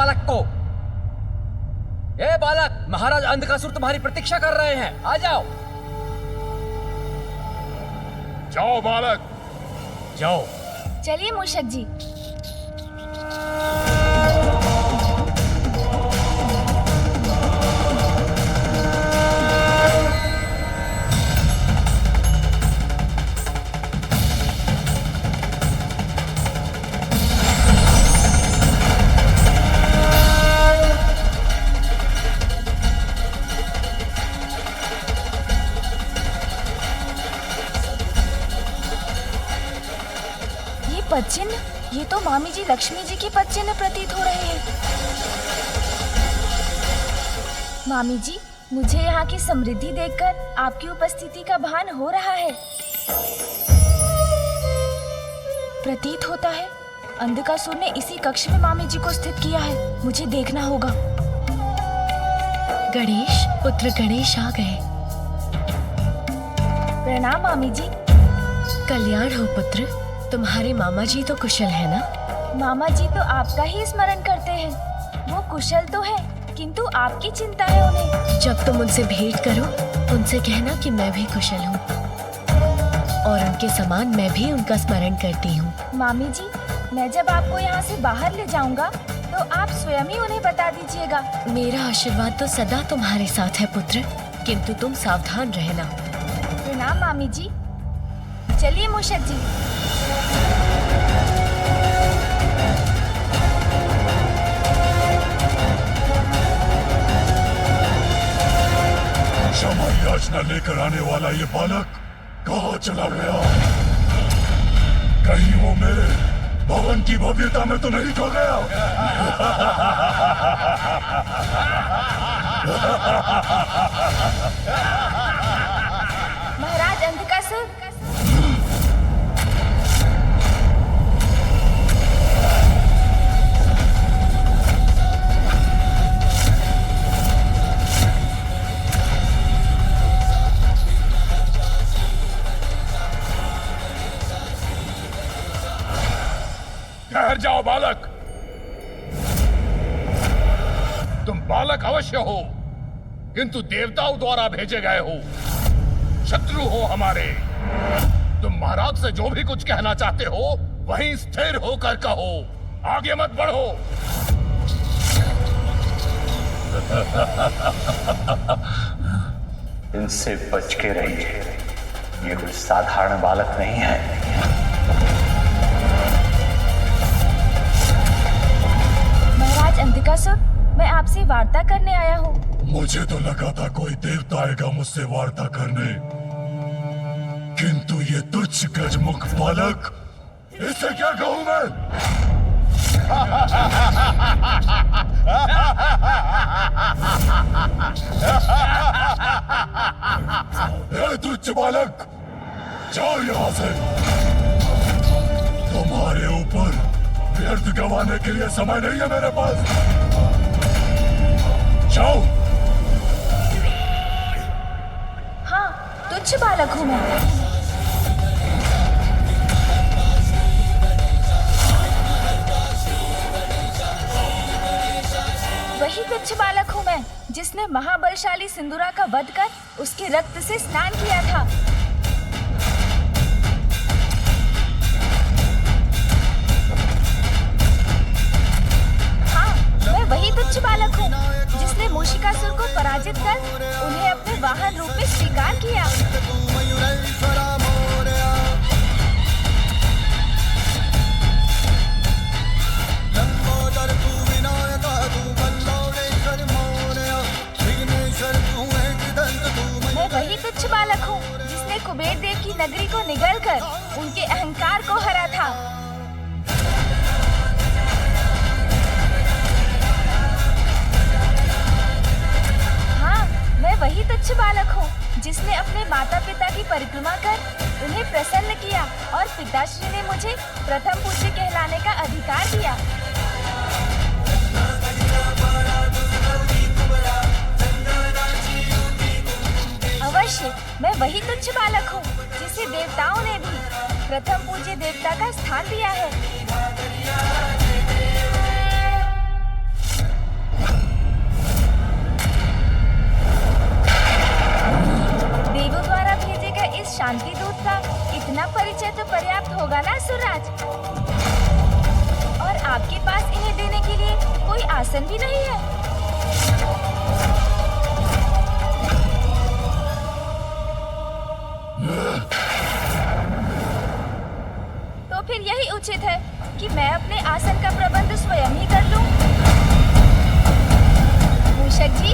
बालक को। ए बालक, महाराज अंधकासुर तुम्हारी प्रतीक्षा कर रहे हैं, आ जाओ। जाओ बालक, जाओ। चलिए मूषक जी। पदचिन्ह, ये तो मामी जी लक्ष्मी जी के पदचिन्ह प्रतीत हो रहे हैं। मामी जी, मुझे यहाँ की समृद्धि देखकर आपकी उपस्थिति का भान हो रहा है। प्रतीत होता है अंधकासुर ने इसी कक्ष में मामी जी को स्थित किया है। मुझे देखना होगा। गणेश पुत्र गणेश आ गए। प्रणाम मामी जी। कल्याण हो पुत्र, तुम्हारे मामा जी तो कुशल है ना? मामा जी तो आपका ही स्मरण करते हैं। वो कुशल तो है, किंतु आपकी चिंता है उन्हें। जब तुम उनसे भेंट करो, उनसे कहना कि मैं भी कुशल हूँ और उनके समान मैं भी उनका स्मरण करती हूँ। मामी जी, मैं जब आपको यहाँ से बाहर ले जाऊंगा तो आप स्वयं ही उन्हें बता दीजिएगा। मेरा आशीर्वाद तो सदा तुम्हारे साथ है पुत्र, किंतु तुम सावधान रहना। प्रणाम मामी जी। चलिए मूषक जी। क्षमा याचना लेकर आने वाला ये बालक कहाँ चला गया? कहीं वो मेरे भवन की भव्यता में तो नहीं खो गया? महाराज अंधकासुर, ठहर जाओ बालक। तुम बालक अवश्य हो, किंतु देवताओं द्वारा भेजे गए हो, शत्रु हो हमारे। तुम महाराज से जो भी कुछ कहना चाहते हो वहीं स्थिर होकर कहो, आगे मत बढ़ो। इनसे बच के रहिए, ये कोई साधारण बालक नहीं है। महाराज अंधकासुर, मैं आपसे वार्ता करने आया हूँ। मुझे तो लगा था कोई देवता आएगा मुझसे वार्ता करने, किंतु ये तुच्छ गजमुख बालक, इसे क्या कहूं मैं? ए तुच्छ बालक, जाओ यहां से। तुम्हारे ऊपर व्यर्थ गंवाने के लिए समय नहीं है मेरे पास। जाओ। हाँ, तुच्छ बालक हूँ मैं। वही तुच्छ बालक हूँ मैं जिसने महाबलशाली सिंदूरा का वध कर उसके रक्त से स्नान किया था। हाँ, मैं वही तुच्छ बालक हूँ जिसने मूषिकासुर को पराजित कर उन्हें अपने वाहन रूप में स्वीकार किया। मैं वही तुच्छ बालक हूँ जिसने कुबेर देव की नगरी को निगलकर उनके अहंकार को हरा था। हाँ, मैं वही तुच्छ बालक हूँ जिसने अपने माता पिता की परिक्रमा कर उन्हें प्रसन्न किया और पिताश्री ने मुझे प्रथम पूज्य कहलाने का अधिकार दिया। अवश्य, मैं वही तुच्छ बालक हूँ जिसे देवताओं ने भी प्रथम पूज्य देवता का स्थान दिया है। इस शांति दूत का इतना परिचय तो पर्याप्त होगा ना असुरराज? और आपके पास इन्हें देने के लिए कोई आसन भी नहीं है। तो फिर यही उचित है कि मैं अपने आसन का प्रबंध स्वयं ही कर लूं। मूषक जी,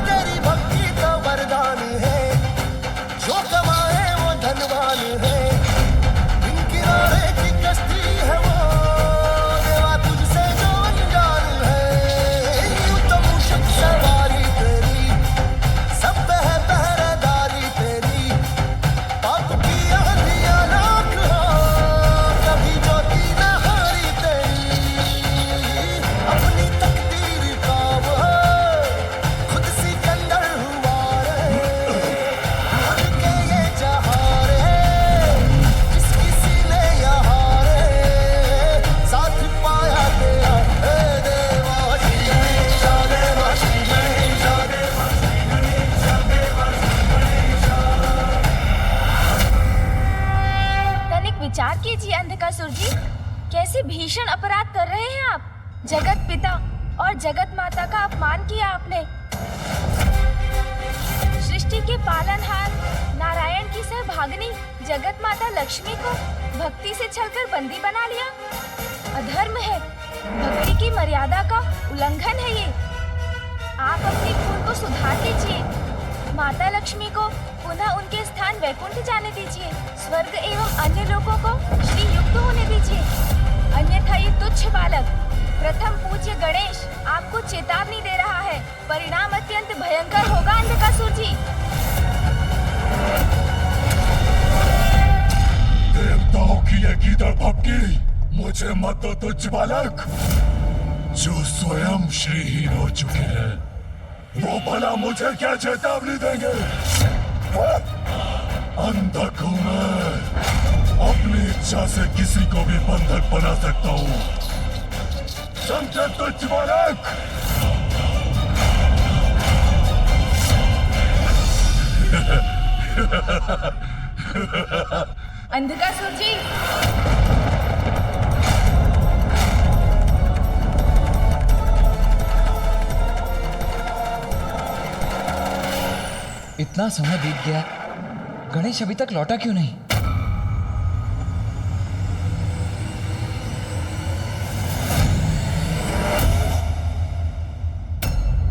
तेरी भक्ति का वरदान है, जो कमाए वो धनवान है, बिन किनारे की कश्ती है वो, देवा तुझसे जो अनजान है। यूं तो मूषक सवारी तेरी, सब पे है पहरेदारी तेरी, पाप की आंधियां राख हो, कभी ज्योति न हारी तेरी, अपनी तकदीर का वो खुद सिकंदर हुआ रे, खुद के ये जहां रे, जिस किसी ने यहाँ रे, साथ पाया तेरा हे देवा, श्री गणेश देवा, श्री गणेश देवा, श्री गणेश देवा, श्री गणेश। तनिक विचार कीजिए अंधकासुर जी, कैसे भीषण अपराध कर रहे हैं आप। जगत पिता और जगत माता का अपमान किया आपने। सृष्टि के पालनहार नारायण की सहभागिनी जगत माता लक्ष्मी को भक्ति से छलकर बंदी बना लिया। अधर्म है, भक्ति की मर्यादा का उल्लंघन है ये। आप अपनी भूल को सुधार लीजिए। माता लक्ष्मी को पुनः उनके स्थान वैकुंठ जाने दीजिए। स्वर्ग एवं अन्य लोगों को श्री युक्त होने दीजिए। अन्यथा ये तुच्छ बालक प्रथम पूज्य गणेश आपको चेतावनी दे रहा है। परिणाम अत्यंत भयंकर होगा अंधकासुर जी। देवताओं की ये गीदड़ भपकी मुझे मत दो तुच्छ बालक, जो स्वयं श्रीहीन हो चुके हैं, वो भला मुझे क्या चेतावनी देंगे? हाँ? अंधक हूं मैं, अपनी इच्छा से किसी को भी बंधक बना सकता हूँ। समझे तुच्छ बालक? अंधकासुर जी, इतना समय बीत गया, गणेश अभी तक लौटा क्यों नहीं?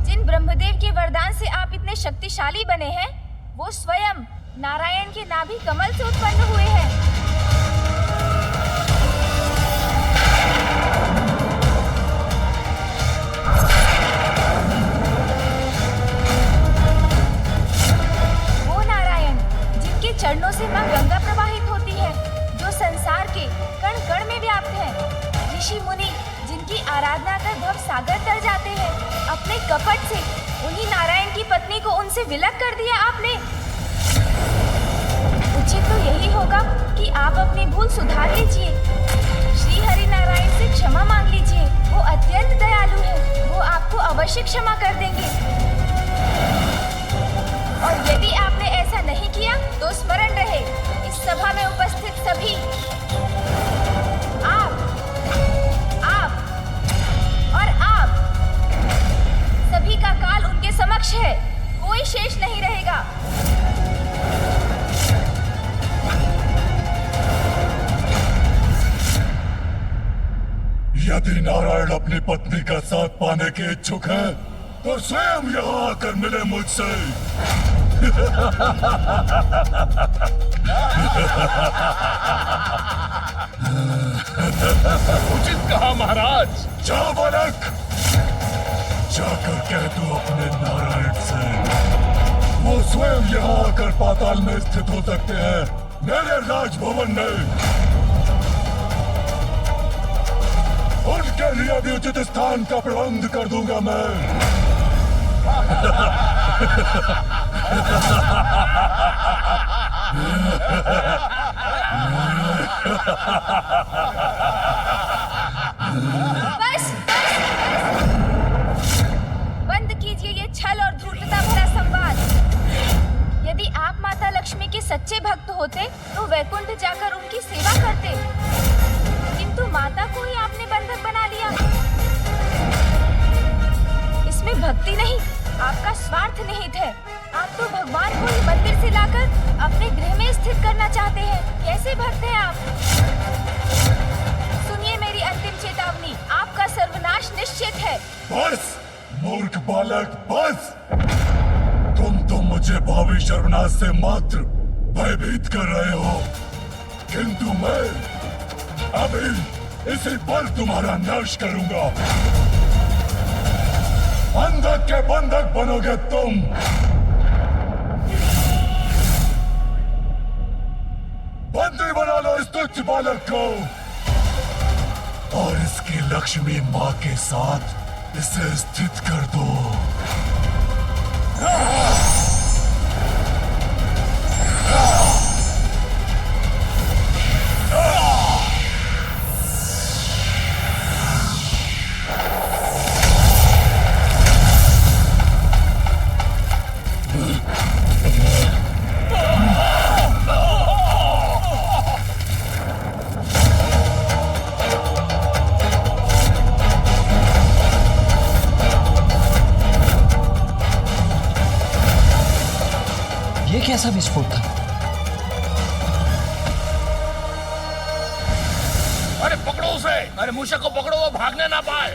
जिन ब्रह्मदेव के वरदान से आप इतने शक्तिशाली बने हैं, वो स्वयं नारायण के नाभि कमल से उत्पन्न हुए हैं। वो नारायण जिनके चरणों से मां गंगा प्रवाहित होती है, जो संसार के कण कण में व्याप्त है। ऋषि मुनि जिनकी आराधना कर भव सागर तर जाते हैं। अपने कपट से उन्हीं नारायण की पत्नी को उनसे विलग कर दिया आपने। उचित तो यही होगा कि आप अपनी भूल सुधार लीजिए। श्री हरि नारायण से क्षमा मांग लीजिए। वो अत्यंत दयालु है, वो आपको अवश्य क्षमा कर देंगे। और यदि आपने ऐसा नहीं किया तो स्मरण रहे, इस सभा में उपस्थित सभी, आप और आप सभी का काल उनके समक्ष है। कोई शेष नहीं रहेगा। यदि नारायण अपनी पत्नी का साथ पाने के इच्छुक है, तो स्वयं यहाँ आकर मिले मुझसे। उचित कहा महाराज। जा बालक, जाकर कह दो अपने नारायण से, वो स्वयं यहाँ आकर पाताल में स्थित हो सकते हैं, मेरे राजभवन में। उनके लिए भी उचित स्थान का प्रबंध कर दूंगा मैं। बस बंद कीजिए ये छल और धूर्तता भरा संवाद। सच्चे भक्त होते तो वैकुंठ जाकर उनकी सेवा करते, किंतु माता को ही आपने बंधक बना लिया। इसमें भक्ति नहीं, आपका स्वार्थ निहित है। आप तो भगवान को ही मंदिर से लाकर अपने गृह में स्थित करना चाहते हैं। कैसे भक्त हैं आप? सुनिए मेरी अंतिम चेतावनी, आपका सर्वनाश निश्चित है। बस मूर्ख बालक, बस। तुम तो मुझे भावी सर्वनाश से मात्र भयभीत कर रहे हो, किंतु मैं अभी इसी पर तुम्हारा नाश करूंगा। अंधक के बंधक बनोगे तुम। बंदी बना लो इस तुच्छ बालक को और इसकी लक्ष्मी माँ के साथ इसे स्थित कर दो। ये कैसा विस्फोट था? अरे पकड़ो उसे! अरे मूषक को पकड़ो, वो भागने ना पाए।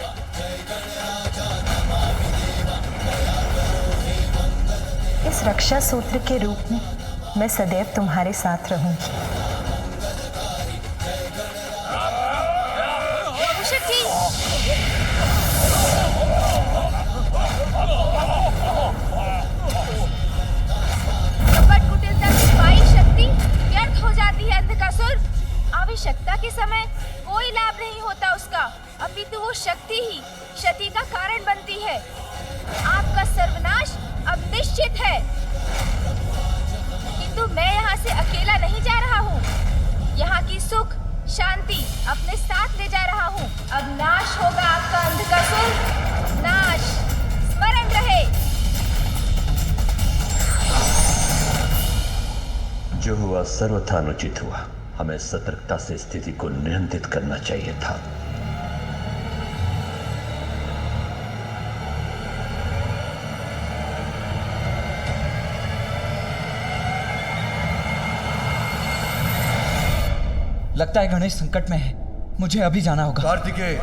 इस रक्षा सूत्र के रूप में मैं सदैव तुम्हारे साथ रहूंगी। मूषक जी, कपट कुटिलता की पाई शक्ति व्यर्थ हो जाती है अंधकासुर। आवश्यकता के समय कोई लाभ नहीं होता उसका, अपितु वो शक्ति ही क्षति का कारण बनती है। आपका सर्वनाश अब निश्चित है, किंतु मैं यहाँ से अकेला नहीं जा रहा हूँ। यहाँ की सुख शांति अपने साथ ले जा रहा हूँ। अब नाश होगा आपका अंधकासुर, नाश। स्मरण रहे। जो हुआ सर्वथा अनुचित हुआ। हमें सतर्कता से स्थिति को नियंत्रित करना चाहिए था। लगता है गणेश संकट में है, मुझे अभी जाना होगा। कार्तिकेय,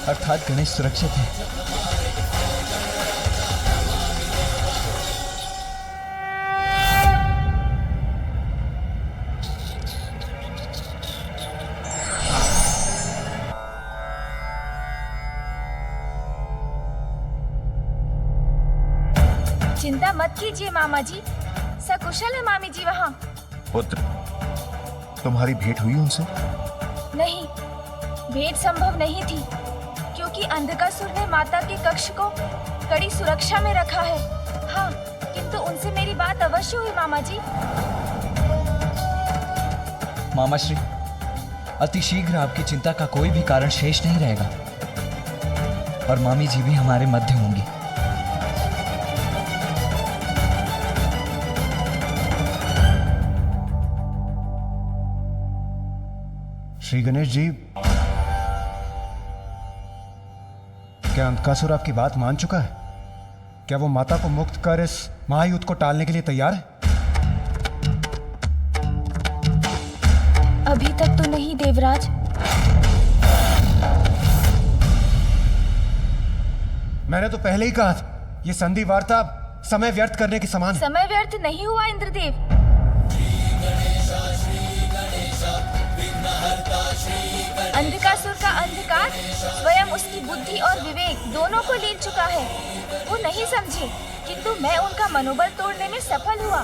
अर्थात गणेश सुरक्षित है। चिंता मत कीजिए मामा जी, सकुशल है मामी जी वहाँ। पुत्र, तुम्हारी भेंट हुई उनसे? नहीं, भेंट संभव नहीं थी, क्योंकि अंधकासुर ने माता के कक्ष को कड़ी सुरक्षा में रखा है। हाँ, किंतु उनसे मेरी बात अवश्य हुई मामा जी। मामा श्री, अति शीघ्र आपकी चिंता का कोई भी कारण शेष नहीं रहेगा और मामी जी भी हमारे मध्य होंगी। श्री गणेश जी, क्या अंधकासुर आपकी बात मान चुका है? क्या वो माता को मुक्त कर इस महायुद्ध को टालने के लिए तैयार है? अभी तक तो नहीं देवराज। मैंने तो पहले ही कहा था, ये संधि वार्ता समय व्यर्थ करने के समान है। समय व्यर्थ नहीं हुआ इंद्रदेव। अंधकासुर का अंधकार स्वयं उसकी बुद्धि और विवेक दोनों को लीन चुका है। वो नहीं समझे किंतु मैं उनका मनोबल तोड़ने में सफल हुआ।